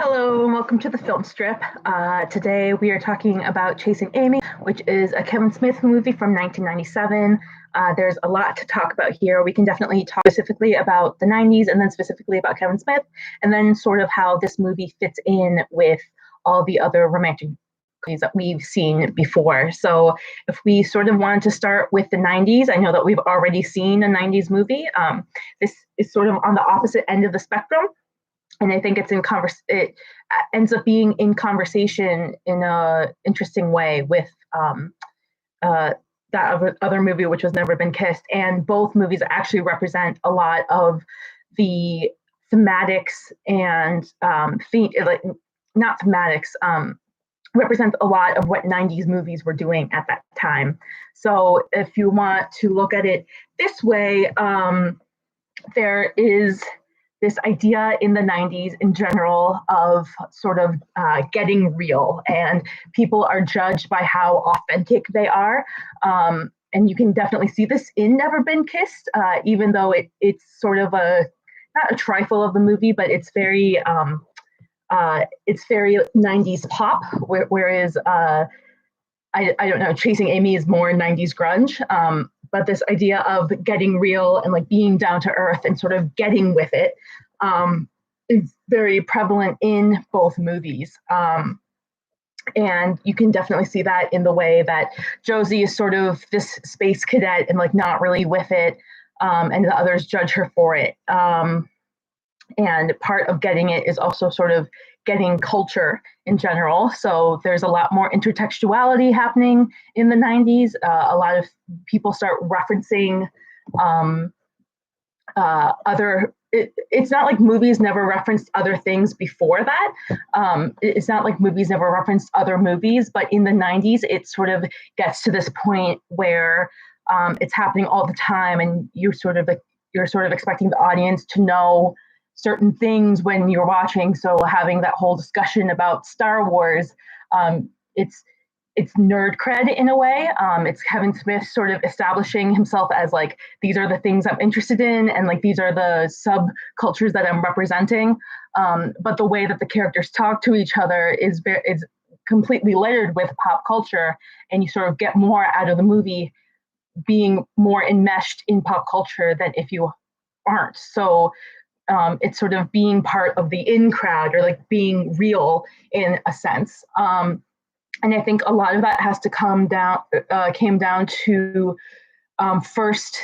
Hello, and welcome to the Film Strip. Today we are talking about Chasing Amy, which is a Kevin Smith movie from 1997. There's a lot to talk about here. We can definitely talk specifically about the 90s and then specifically about Kevin Smith, and then sort of how this movie fits in with all the other romantic movies that we've seen before. So if we sort of wanted to start with the 90s, I know that we've already seen a 90s movie. This is sort of on the opposite end of the spectrum, and I think it ends up being in conversation in a interesting way with that other movie, which was Never Been Kissed. And both movies actually represent a lot of the thematics and like not thematics, represents a lot of what 90s movies were doing at that time. So if you want to look at it this way, there is this idea in the 90s in general of sort of getting real, and people are judged by how authentic they are. And you can definitely see this in Never Been Kissed, even though it's sort of not a trifle of the movie, but it's very 90s pop, whereas I don't know, Chasing Amy is more 90s grunge. But this idea of getting real and like being down to earth and sort of getting with it is very prevalent in both movies. And you can definitely see that in the way that Josie is sort of this space cadet and like not really with it, and the others judge her for it. And part of getting it is also sort of getting culture in general. So there's a lot more intertextuality happening in the 90s. A lot of people start referencing it's not like movies never referenced other things before that. It's not like movies never referenced other movies, but in the 90s, it sort of gets to this point where it's happening all the time, and you're sort of expecting the audience to know certain things when you're watching. So having that whole discussion about Star Wars, it's nerd cred in a way. It's Kevin Smith sort of establishing himself as like, these are the things I'm interested in, and like these are the subcultures that I'm representing. But the way that the characters talk to each other is completely layered with pop culture, and you sort of get more out of the movie being more enmeshed in pop culture than if you aren't. So it's sort of being part of the in crowd, or like being real in a sense. And I think a lot of that has to came down to first,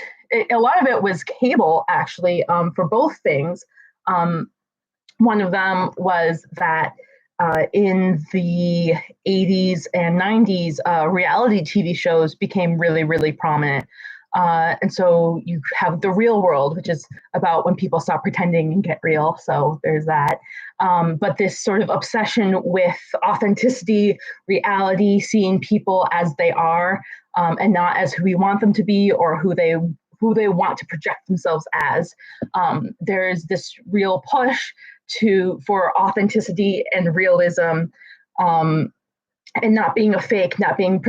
a lot of it was cable actually, for both things. One of them was that in the 80s and 90s, reality TV shows became really, really prominent. And so you have The Real World, which is about when people stop pretending and get real. So there's that. But this sort of obsession with authenticity, reality, seeing people as they are, and not as who we want them to be or who they want to project themselves as. There's this real push for authenticity and realism. And not being a fake, not being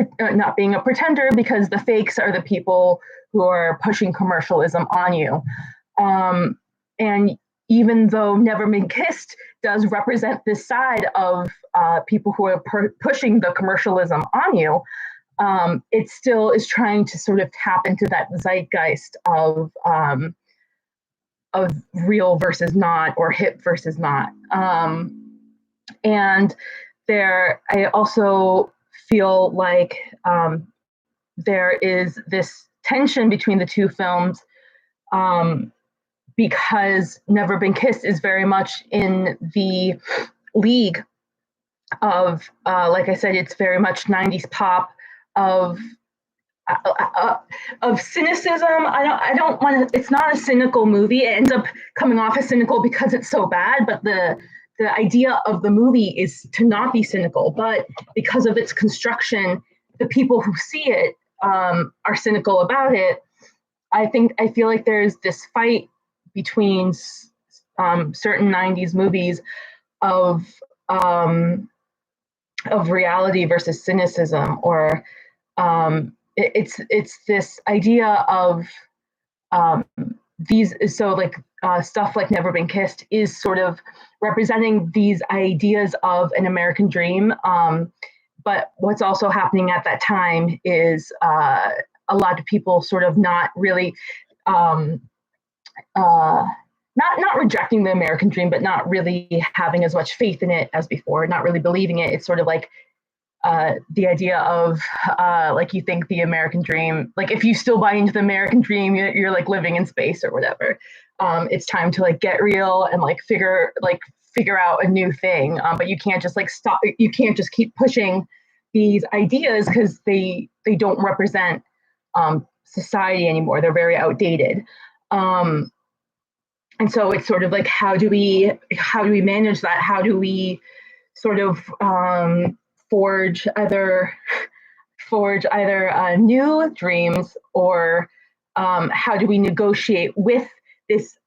a pretender, because the fakes are the people who are pushing commercialism on you. And even though Never Been Kissed does represent this side of people who are pushing the commercialism on you, it still is trying to sort of tap into that zeitgeist of real versus not, or hip versus not. And I also feel like there is this tension between the two films, because Never Been Kissed is very much in the league of, like I said, it's very much 90s pop, of cynicism. I don't want to. It's not a cynical movie. It ends up coming off as cynical because it's so bad, but the idea of the movie is to not be cynical, but because of its construction, the people who see it are cynical about it. I feel like there's this fight between certain 90s movies of reality versus cynicism, or it's this idea of these so like stuff like Never Been Kissed is sort of representing these ideas of an American dream. But what's also happening at that time is a lot of people sort of not really um, not rejecting the American dream, but not really having as much faith in it as before, not really believing it. It's sort of like the idea of like you think the American dream, like if you still buy into the American dream, you're like living in space or whatever. It's time to like get real and like figure out a new thing. But you can't just like stop. You can't just keep pushing these ideas because they don't represent society anymore. They're very outdated. And so it's sort of like how do we manage that? How do we sort of forge either new dreams, or how do we negotiate with this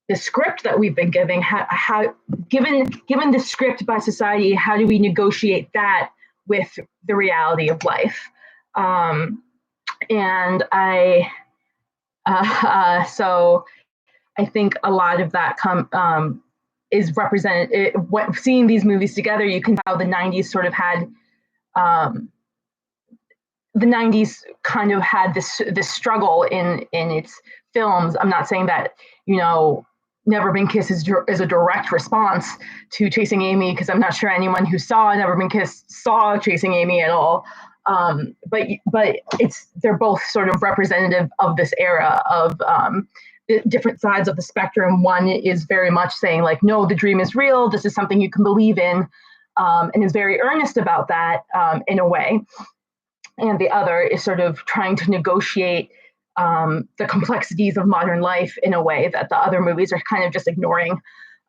the script that we've been giving? How given the script by society, how do we negotiate that with the reality of life? And so I think a lot of that is represented. Seeing these movies together, you can tell the '90s sort of had the '90s kind of had this struggle in its films. I'm not saying that Never Been Kissed is a direct response to Chasing Amy, because I'm not sure anyone who saw Never Been Kissed saw Chasing Amy at all. But they're both sort of representative of this era of different sides of the spectrum. One is very much saying like, no, the dream is real. This is something you can believe in, and is very earnest about that in a way. And the other is sort of trying to negotiate the complexities of modern life in a way that the other movies are kind of just ignoring.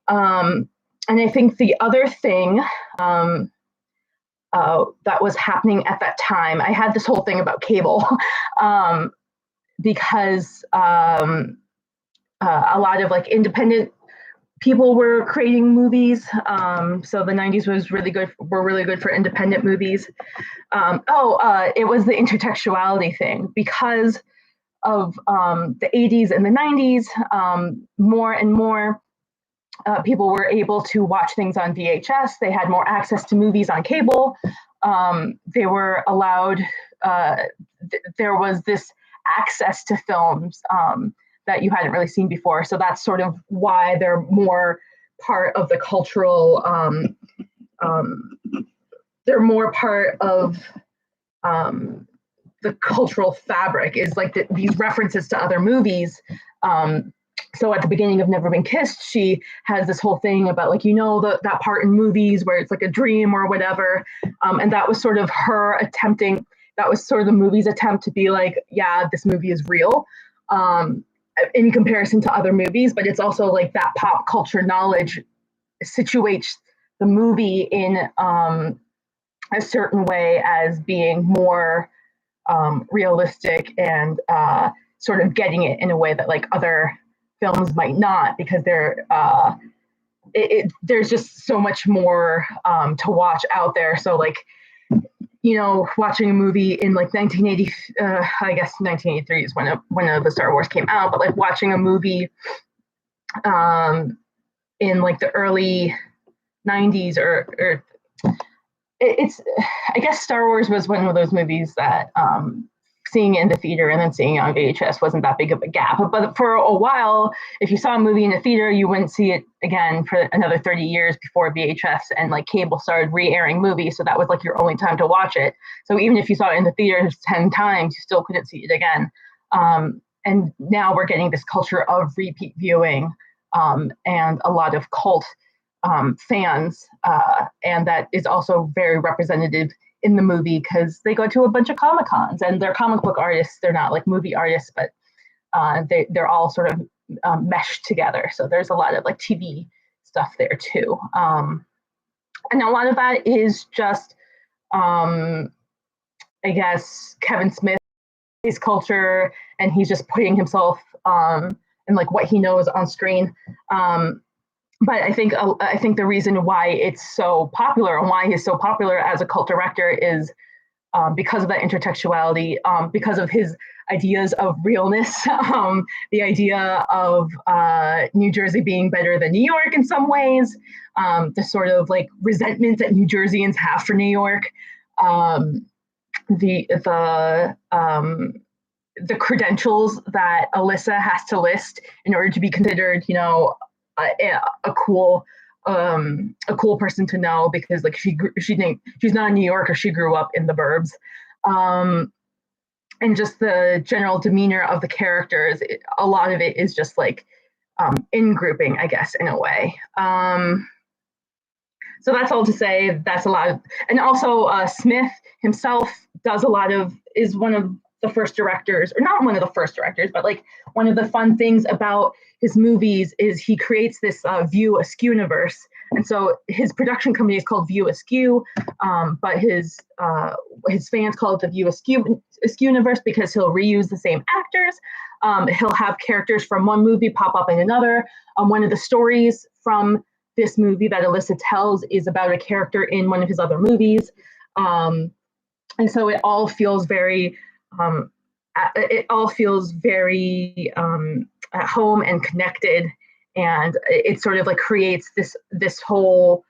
And I think the other thing that was happening at that time, I had this whole thing about cable because a lot of like independent people were creating movies. So the '90s were really good for independent movies. It was the intertextuality thing, because of the '80s and the '90s. More and more people were able to watch things on VHS. They had more access to movies on cable. They were allowed. There was this access to films that you hadn't really seen before. So that's sort of why they're more part of the cultural. They're more part of the cultural fabric, is like these references to other movies. So at the beginning of Never Been Kissed, she has this whole thing about like, that part in movies where it's like a dream or whatever. And that was sort of that was sort of the movie's attempt to be like, yeah, this movie is real in comparison to other movies. But it's also like that pop culture knowledge situates the movie in a certain way as being more realistic and sort of getting it in a way that like other films might not, because there's just so much more to watch out there. So like, watching a movie in like 1980, I guess 1983 is when the Star Wars came out, but like watching a movie in like the early '90s or it's, I guess Star Wars was one of those movies that seeing it in the theater and then seeing it on VHS wasn't that big of a gap. But for a while, if you saw a movie in the theater, you wouldn't see it again for another 30 years before VHS and like cable started re-airing movies. So that was like your only time to watch it. So even if you saw it in the theater 10 times, you still couldn't see it again. And now we're getting this culture of repeat viewing and a lot of cult fans. And that is also very representative in the movie, because they go to a bunch of Comic Cons and they're comic book artists. They're not like movie artists, but they're all sort of meshed together. So there's a lot of like TV stuff there too. And a lot of that is just, I guess, Kevin Smith, his culture, and he's just putting himself and like what he knows on screen. But I think the reason why it's so popular and why he's so popular as a cult director is because of that intertextuality, because of his ideas of realness, the idea of New Jersey being better than New York in some ways, the sort of like resentment that New Jerseyans have for New York, um, the credentials that Alyssa has to list in order to be considered, you know, a cool person to know, because like she's not a New Yorker, she grew up in the burbs, and just the general demeanor of the characters. A lot of it is just like in grouping, I guess, in a way. So that's all to say. That's a lot of, and also Smith himself is one of the first directors, or not one of the first directors, but like one of the fun things about his movies is he creates this View Askew universe. And so his production company is called View Askew, but his fans call it the View Askew universe because he'll reuse the same actors. He'll have characters from one movie pop up in another. One of the stories from this movie that Alyssa tells is about a character in one of his other movies. And so it all feels very at home and connected, and it sort of like creates this whole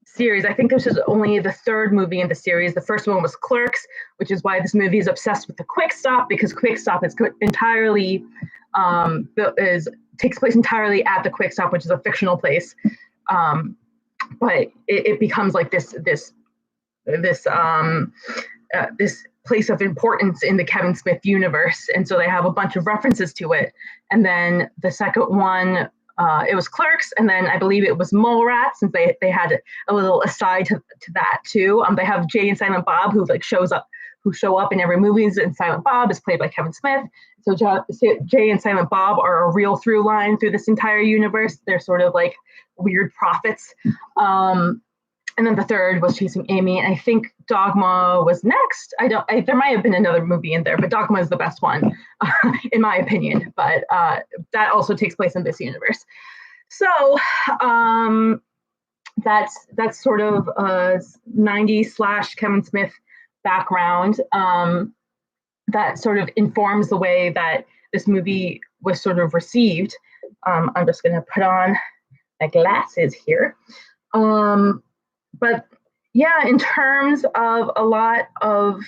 series. I think this is only the third movie in the series. The first one was Clerks, which is why this movie is obsessed with the Quick Stop, because Quick Stop is entirely takes place entirely at the Quick Stop, which is a fictional place. But it becomes like this place of importance in the Kevin Smith universe, and so they have a bunch of references to it. And then the second one, it was Clerks, and then I believe it was Mallrats, since they had a little aside to that too. They have Jay and Silent Bob, who show up in every movie, and Silent Bob is played by Kevin Smith. So Jay and Silent Bob are a real through line through this entire universe. They're sort of like weird prophets. And then the third was Chasing Amy, and I think Dogma was next. There might have been another movie in there, but Dogma is the best one, in my opinion. But that also takes place in this universe. So that's sort of a 90s / Kevin Smith background that sort of informs the way that this movie was sort of received. I'm just going to put on my glasses here. But yeah, in terms of a lot of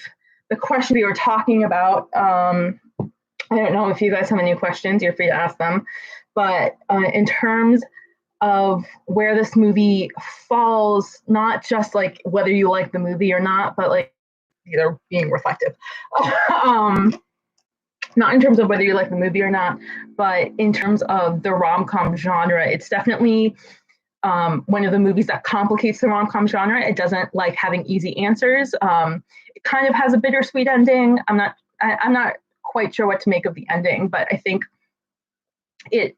the questions we were talking about, I don't know if you guys have any questions, you're free to ask them. But in terms of where this movie falls, not just like whether you like the movie or not, but like either being reflective. Not in terms of whether you like the movie or not, but in terms of the rom-com genre, it's definitely one of the movies that complicates the rom-com genre. It doesn't like having easy answers. It kind of has a bittersweet ending. I'm not quite sure what to make of the ending, but I think it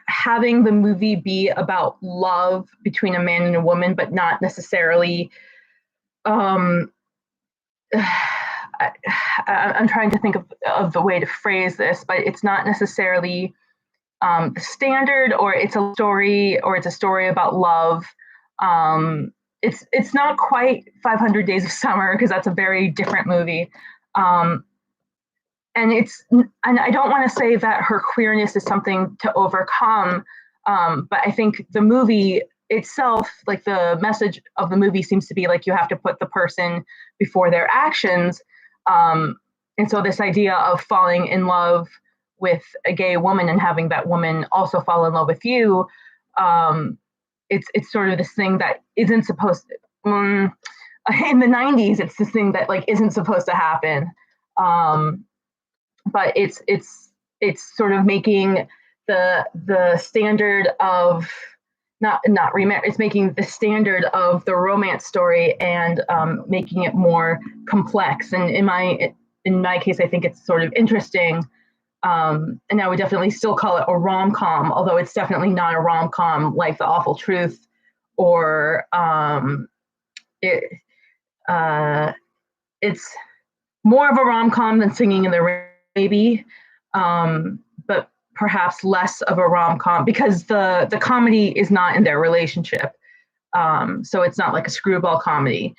having the movie be about love between a man and a woman, but not necessarily. I'm trying to think of the way to phrase this, but it's not necessarily the standard, or it's a story about love. It's not quite 500 Days of Summer, because that's a very different movie. And I don't want to say that her queerness is something to overcome, but I think the movie itself, like the message of the movie seems to be like you have to put the person before their actions. And so this idea of falling in love with a gay woman and having that woman also fall in love with you, it's sort of this thing that isn't supposed to, in the 90s, it's this thing that like isn't supposed to happen. But it's sort of making the standard of it's making the standard of the romance story and making it more complex. And in my case, I think it's sort of interesting. And I would definitely still call it a rom-com, although it's definitely not a rom-com like The Awful Truth, or it's more of a rom-com than Singing in the Rain, maybe, but perhaps less of a rom-com because the comedy is not in their relationship. So it's not like a screwball comedy.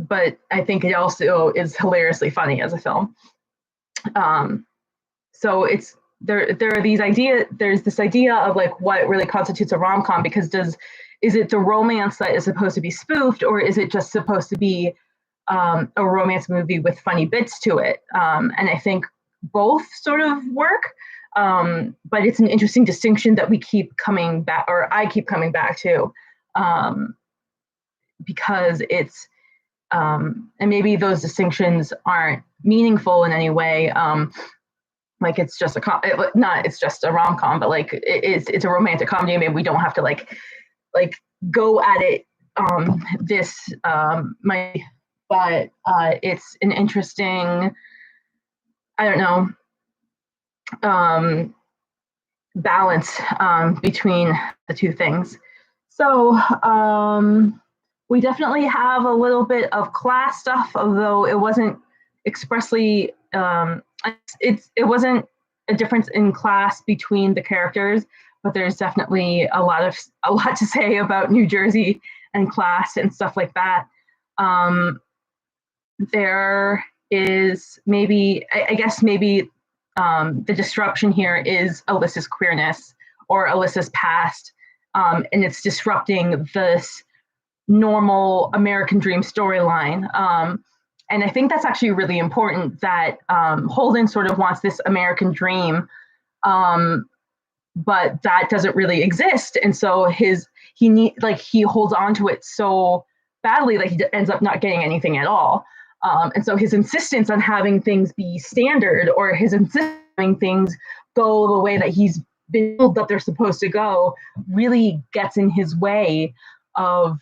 but I think it also is hilariously funny as a film. So it's there are these idea there's this idea of like what really constitutes a rom-com, because is it the romance that is supposed to be spoofed, or is it just supposed to be a romance movie with funny bits to it? And I think both sort of work. But it's an interesting distinction that we keep coming back, or I keep coming back to, because it's and maybe those distinctions aren't meaningful in any way. Like it's just it's just a rom com, but like it's a romantic comedy. Maybe we don't have to like go at it this my but it's an interesting, I don't know, balance between the two things. So we definitely have a little bit of class stuff, although it wasn't expressly it wasn't a difference in class between the characters, but there's definitely a lot to say about New Jersey and class and stuff like that. There is maybe, I guess maybe the disruption here is Alyssa's queerness or Alyssa's past, and it's disrupting this normal American dream storyline. And I think that's actually really important, that Holden sort of wants this American dream, but that doesn't really exist. And so he holds on to it so badly that he ends up not getting anything at all. And so his insistence on having things be standard, or his insistence on having things go the way that he's been told that they're supposed to go, really gets in his way of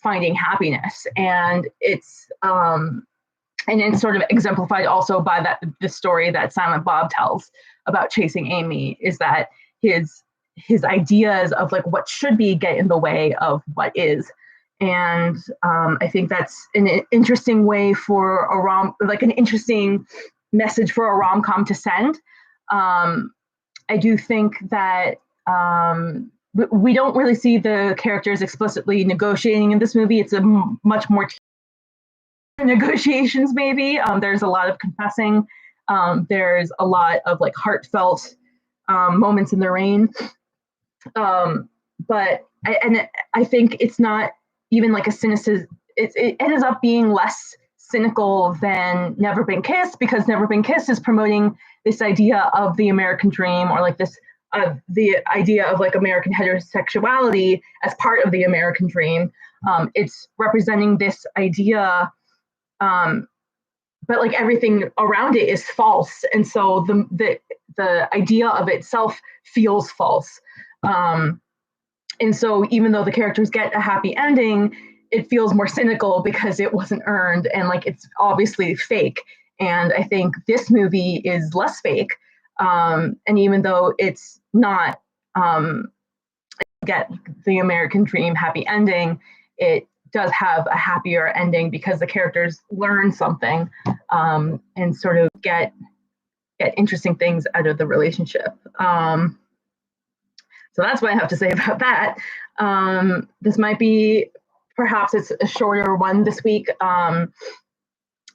finding happiness. And it's sort of exemplified also by the story that Silent Bob tells about chasing Amy, is that his ideas of like what should be get in the way of what is. And I think that's an interesting way for an interesting message for a rom-com to send. I do think that we don't really see the characters explicitly negotiating in this movie. It's a much more negotiations, maybe. There's a lot of confessing. There's a lot of like heartfelt moments in the rain. But I think it's not even like a cynicism. It ends up being less cynical than Never Been Kissed, because Never Been Kissed is promoting this idea of the American dream, or like this the idea of like American heterosexuality as part of the American dream. It's representing this idea, but like everything around it is false, and so the idea of itself feels false. And so even though the characters get a happy ending, it feels more cynical because it wasn't earned, and like it's obviously fake. And I think this movie is less fake. And even though it's not get the American dream happy ending, it does have a happier ending because the characters learn something, and sort of get interesting things out of the relationship. So that's what I have to say about that. This might be, perhaps it's a shorter one this week.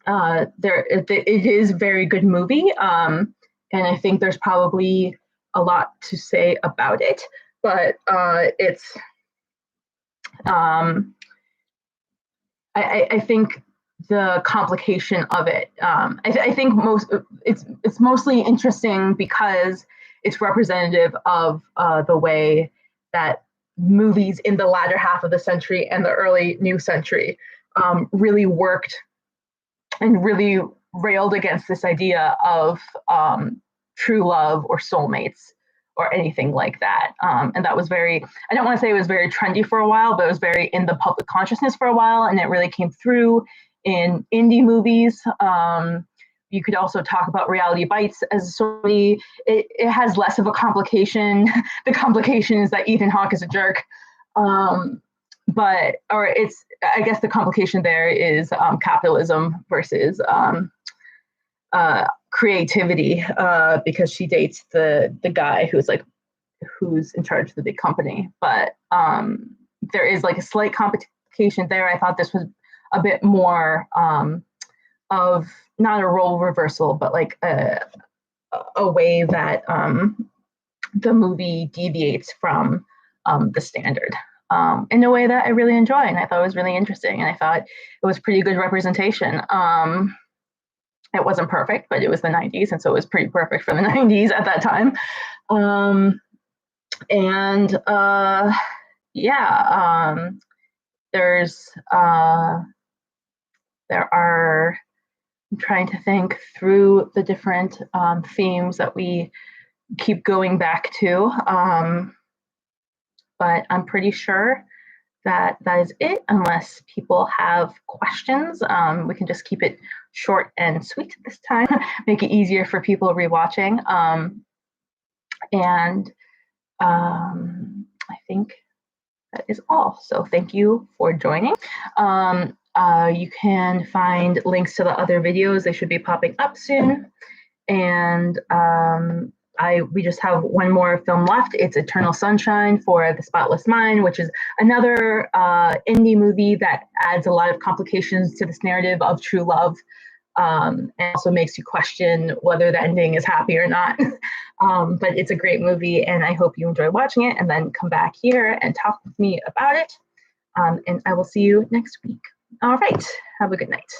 It is a very good movie, and I think there's probably a lot to say about it. But it's, I think the complication of it. I think it's mostly interesting because it's representative of the way that movies in the latter half of the century and the early new century really worked and really railed against this idea of true love or soulmates or anything like that. And that was very, I don't want to say it was very trendy for a while, but it was very in the public consciousness for a while. And it really came through in indie movies. You could also talk about Reality Bites as sort of, it has less of a complication. The complication is that Ethan Hawke is a jerk. I guess the complication there is capitalism versus creativity, because she dates the guy who's in charge of the big company. But there is like a slight complication there. I thought this was a bit more of not a role reversal, but like a way that the movie deviates from the standard in a way that I really enjoy, and I thought it was really interesting, and I thought it was pretty good representation. It wasn't perfect, but it was the 90s, and so it was pretty perfect for the 90s at that time. And yeah, there's there are, I'm trying to think through the different themes that we keep going back to, but I'm pretty sure that is it, unless people have questions. We can just keep it short and sweet this time, make it easier for people rewatching. And I think that is all. So thank you for joining. You can find links to the other videos. They should be popping up soon. And we just have one more film left. It's Eternal Sunshine for the Spotless Mind, which is another indie movie that adds a lot of complications to this narrative of true love, and also makes you question whether the ending is happy or not. But it's a great movie, and I hope you enjoy watching it, and then come back here and talk with me about it. And I will see you next week. All right. Have a good night.